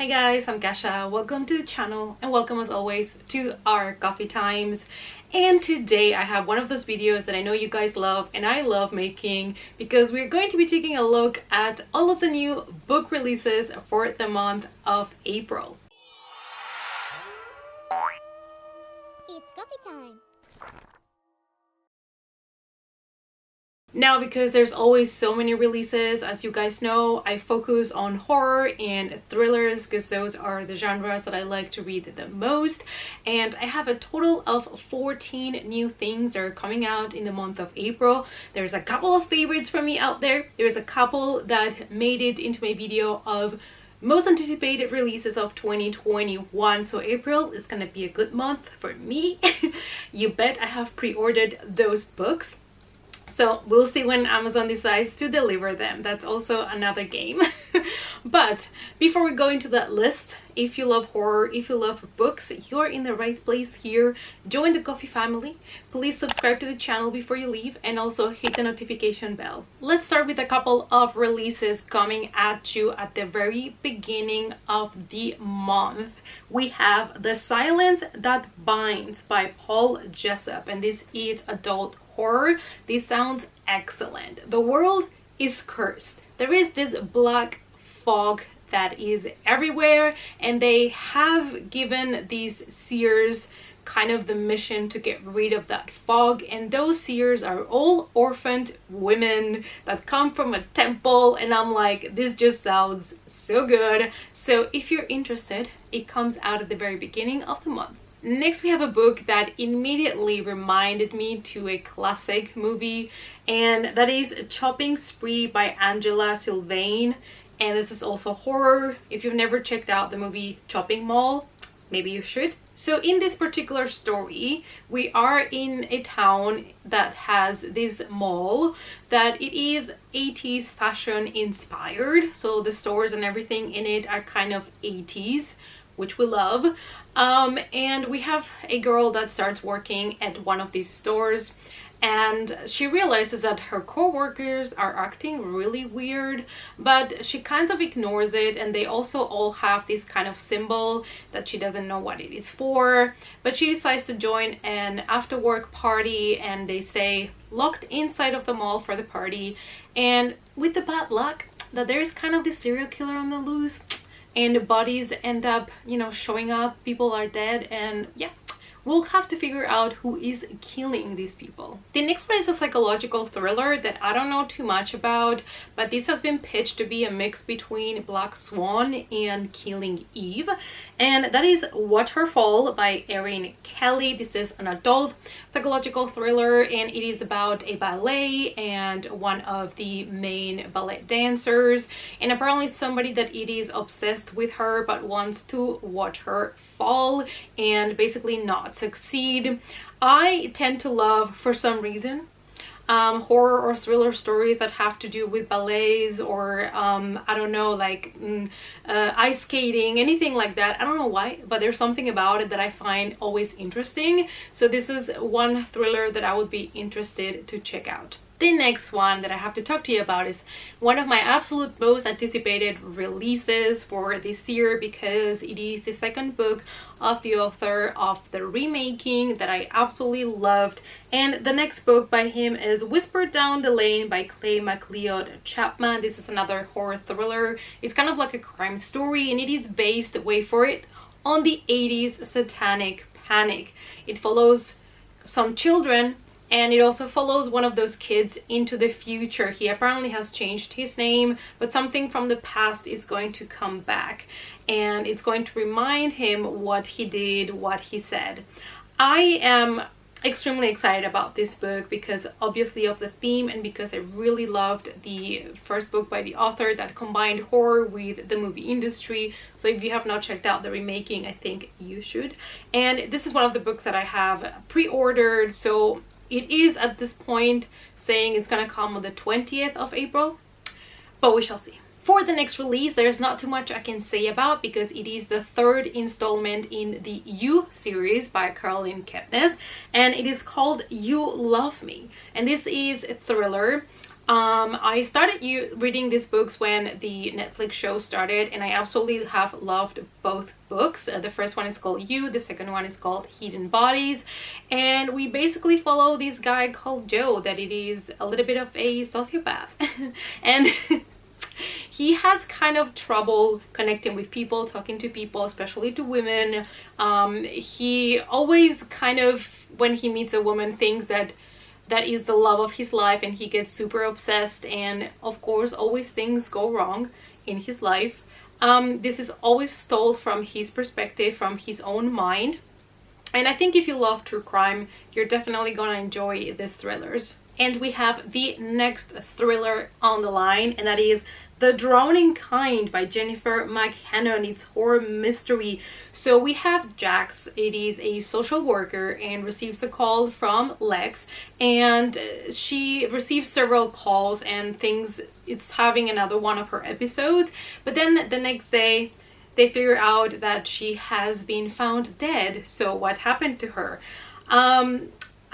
Hi guys, I'm Gasha. Welcome to the channel and welcome as always to our coffee times. And today I have one of those videos that I know you guys love and I love making because we're going to be taking a look at all of the new book releases for the month of April. It's coffee time. Now, because there's always so many releases, as you guys know, I focus on horror and thrillers because those are the genres that I like to read the most. And I have a total of 14 new things that are coming out in the month of April. There's a couple of favorites for me out there. There's a couple that made it into my video of most anticipated releases of 2021. So April is gonna be a good month for me. You bet I have pre-ordered those books. So we'll see when Amazon decides to deliver them. That's also another game. But before we go into that list, if you love horror, if you love books, you're in the right place here. Join the coffee family. Please subscribe to the channel before you leave and also hit the notification bell. Let's start with a couple of releases coming at you at the very beginning of the month. We have The Silence That Binds by Paul Jessup, and this is adult horror. This sounds excellent. The world is cursed. There is this black fog that is everywhere, and they have given these seers kind of the mission to get rid of that fog, and those seers are all orphaned women that come from a temple, and I'm like, this just sounds so good. So if you're interested, it comes out at the very beginning of the month. Next, we have a book that immediately reminded me to a classic movie, and that is Chopping Spree by Angela Sylvain. And this is also horror. If you've never checked out the movie Chopping Mall, maybe you should. So in this particular story, we are in a town that has this mall that it is 80s fashion inspired. So the stores and everything in it are kind of 80s, which we love. And we have a girl that starts working at one of these stores, and she realizes that her co-workers are acting really weird, but she kind of ignores it, and they also all have this kind of symbol that she doesn't know what it is for. But she decides to join an after work party, and they say locked inside of the mall for the party, and with the bad luck that there is kind of this serial killer on the loose, and bodies end up, showing up, people are dead, and yeah, we'll have to figure out who is killing these people. The next one is a psychological thriller that I don't know too much about, but this has been pitched to be a mix between Black Swan and Killing Eve, and that is Waterfall by Erin Kelly. This is an adult psychological thriller, and it is about a ballet and one of the main ballet dancers, and apparently somebody that it is obsessed with her but wants to watch her fall and basically not succeed. I tend to love, for some reason, horror or thriller stories that have to do with ballets or I don't know, like ice skating, anything like that. I don't know why, but there's something about it that I find always interesting. So this is one thriller that I would be interested to check out. The next one that I have to talk to you about is one of my absolute most anticipated releases for this year because it is the second book of the author of The Remaking that I absolutely loved. And the next book by him is Whispered Down the Lane by Clay McLeod Chapman. This is another horror thriller. It's kind of like a crime story, and it is based, wait for it, on the 80s satanic panic. It follows some children, and it also follows one of those kids into the future. He apparently has changed his name, but something from the past is going to come back, and it's going to remind him what he did, what he said. I am extremely excited about this book because obviously of the theme, and because I really loved the first book by the author that combined horror with the movie industry. So if you have not checked out The Remaking, I think you should. And this is one of the books that I have pre-ordered, so it is at this point saying it's gonna come on the 20th of April, but we shall see. For the next release, there's not too much I can say about because it is the third installment in the You series by Caroline Kepnes, and it is called You Love Me. And this is a thriller. I started reading these books when the Netflix show started, and I absolutely have loved both books. The first one is called You, the second one is called Hidden Bodies, and we basically follow this guy called Joe that it is a little bit of a sociopath and he has kind of trouble connecting with people, talking to people, especially to women. He always kind of, when he meets a woman, thinks that is the love of his life, and he gets super obsessed, and of course always things go wrong in his life. This is always told from his perspective, from his own mind, and I think if you love true crime, you're definitely gonna enjoy these thrillers. And we have the next thriller on the line, and that is The Drowning Kind by Jennifer McHannon. It's horror mystery. So we have Jax. It is a social worker and receives a call from Lex, and she receives several calls and thinks it's having another one of her episodes. But then the next day, they figure out that she has been found dead. So what happened to her?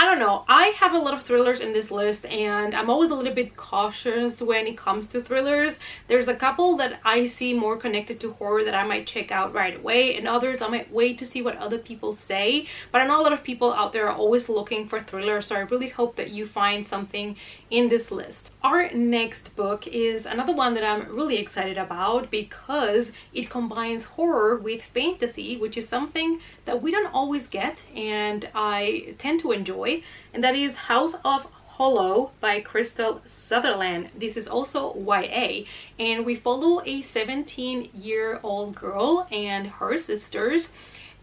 I don't know. I have a lot of thrillers in this list, and I'm always a little bit cautious when it comes to thrillers. There's a couple that I see more connected to horror that I might check out right away, and others I might wait to see what other people say. But I know a lot of people out there are always looking for thrillers, so I really hope that you find something in this list. Our next book is another one that I'm really excited about because it combines horror with fantasy, which is something that we don't always get and I tend to enjoy. And that is House of Hollow by Crystal Sutherland. This is also YA, and we follow a 17-year-old girl and her sisters,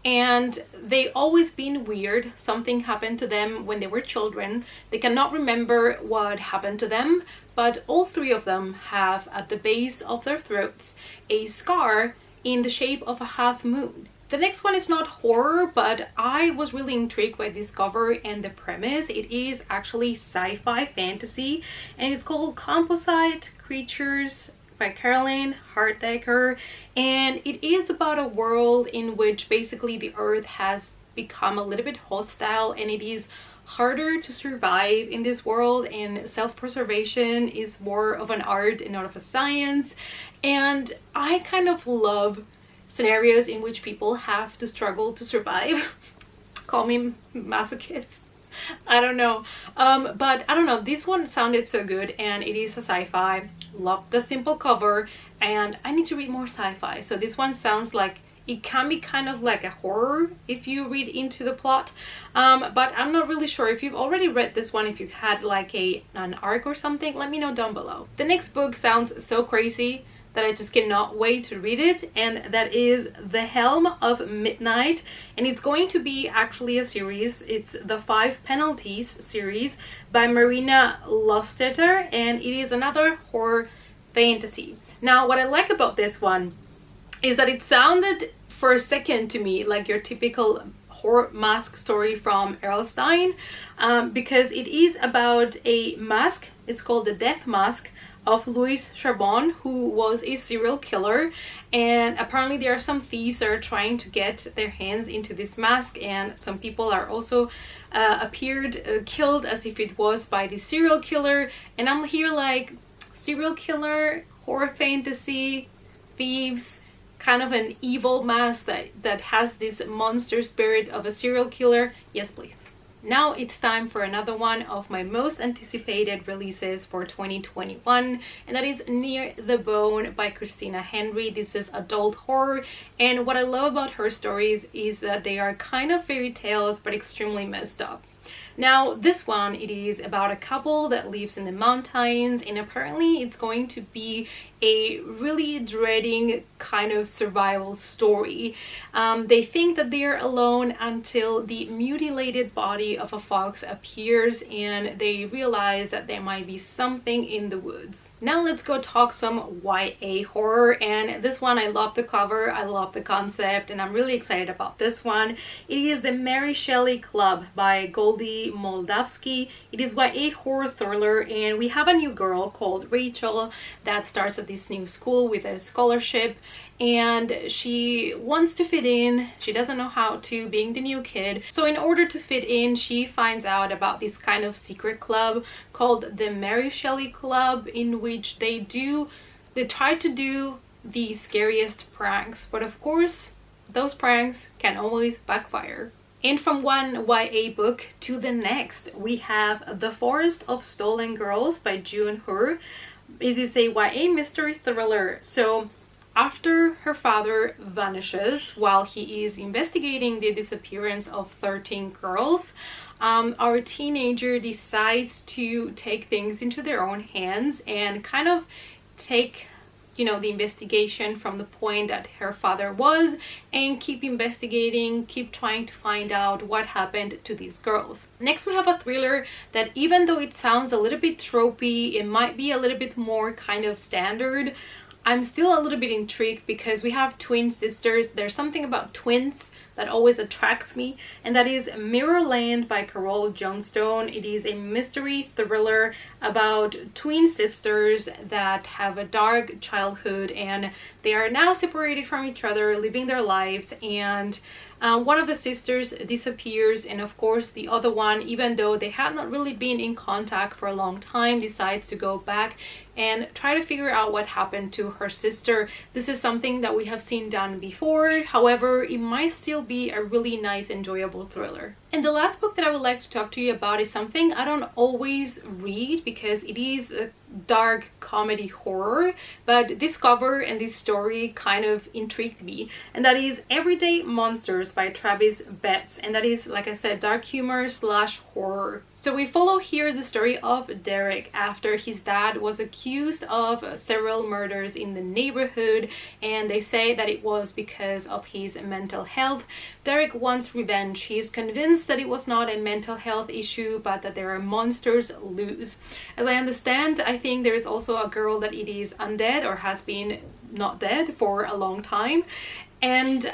and they always been weird. Something happened to them when they were children. They cannot remember what happened to them, but all three of them have at the base of their throats a scar in the shape of a half moon. The next one is not horror, but I was really intrigued by this cover and the premise. It is actually sci-fi fantasy, and it's called Composite Creatures by Caroline Hardaker, and it is about a world in which basically the earth has become a little bit hostile, and it is harder to survive in this world, and self-preservation is more of an art and not of a science. And I kind of love scenarios in which people have to struggle to survive. Call me masochist. I don't know. But I don't know, this one sounded so good, and it is a sci-fi. Love the simple cover, and I need to read more sci-fi. So this one sounds like it can be kind of like a horror if you read into the plot, but I'm not really sure. If you've already read this one, if you had like an arc or something, let me know down below. The next book sounds so crazy that I just cannot wait to read it, and that is The Helm of Midnight, and it's going to be actually a series. It's the 5 Penalties series by Marina Lostetter, and it is another horror fantasy. Now, what I like about this one is that it sounded for a second to me like your typical horror mask story from Erlstein, because it is about a mask. It's called the Death Mask of Louis Charbon, who was a serial killer, and apparently there are some thieves that are trying to get their hands into this mask, and some people are also killed as if it was by the serial killer. And I'm here like, serial killer, horror fantasy, thieves, kind of an evil mask that has this monster spirit of a serial killer. Yes, please. Now it's time for another one of my most anticipated releases for 2021, and that is Near the Bone by Christina Henry. This is adult horror, and what I love about her stories is that they are kind of fairy tales but extremely messed up. Now this one, it is about a couple that lives in the mountains, and apparently it's going to be a really dreading kind of survival story. They think that they're alone until the mutilated body of a fox appears, and they realize that there might be something in the woods. Now let's go talk some YA horror, and this one, I love the cover, I love the concept, and I'm really excited about this one. It is The Mary Shelley Club by Goldie Moldavsky. It is YA horror thriller, and we have a new girl called Rachel that starts at this new school with a scholarship, and she wants to fit in. She doesn't know how to, being the new kid. So in order to fit in, she finds out about this kind of secret club called the Mary Shelley Club, in which they try to do the scariest pranks, but of course those pranks can always backfire. And from one YA book to the next, we have The Forest of Stolen Girls by June Hur. It is a YA mystery thriller. So after her father vanishes while he is investigating the disappearance of 13 girls, our teenager decides to take things into their own hands and kind of take the investigation from the point that her father was, and keep investigating, keep trying to find out what happened to these girls. Next, we have a thriller that, even though it sounds a little bit tropey, it might be a little bit more kind of standard, I'm still a little bit intrigued because we have twin sisters. There's something about twins that always attracts me, and that is Mirrorland by Carole Johnstone. It is a mystery thriller about twin sisters that have a dark childhood, and they are now separated from each other, living their lives, and one of the sisters disappears, and of course the other one, even though they had not really been in contact for a long time, decides to go back and try to figure out what happened to her sister. This is something that we have seen done before, however it might still be a really nice, enjoyable thriller. And the last book that I would like to talk to you about is something I don't always read because it is a dark comedy horror, but this cover and this story kind of intrigued me, and that is Everyday Monsters by Travis Betts, and that is, like I said, dark humor slash horror. So we follow here the story of Derek after his dad was accused of several murders in the neighborhood, and they say that it was because of his mental health. Derek wants revenge. He is convinced that it was not a mental health issue, but that there are monsters loose. As I understand, I think there is also a girl that it is undead or has been not dead for a long time, and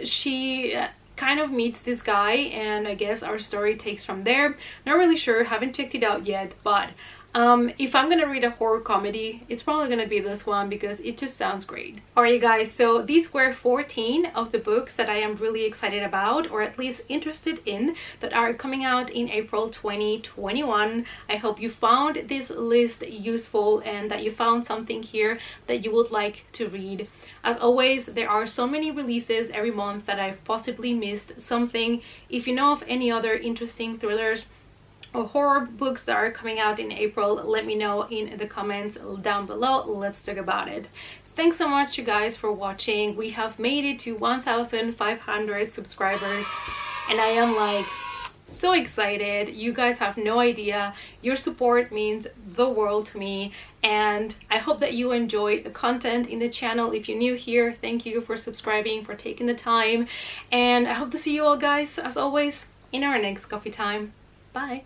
she kind of meets this guy, and I guess our story takes from there. Not really sure, haven't checked it out yet, but if I'm gonna read a horror comedy, it's probably gonna be this one because it just sounds great. Alright guys, so these were 14 of the books that I am really excited about, or at least interested in, that are coming out in April 2021. I hope you found this list useful and that you found something here that you would like to read. As always, there are so many releases every month that I've possibly missed something. If you know of any other interesting thrillers or horror books that are coming out in April, let me know in the comments down below. Let's talk about it. Thanks so much, you guys, for watching. We have made it to 1,500 subscribers, and I am like so excited. You guys have no idea. Your support means the world to me, and I hope that you enjoyed the content in the channel. If you're new here, thank you for subscribing, for taking the time, and I hope to see you all guys, as always, in our next coffee time. Bye.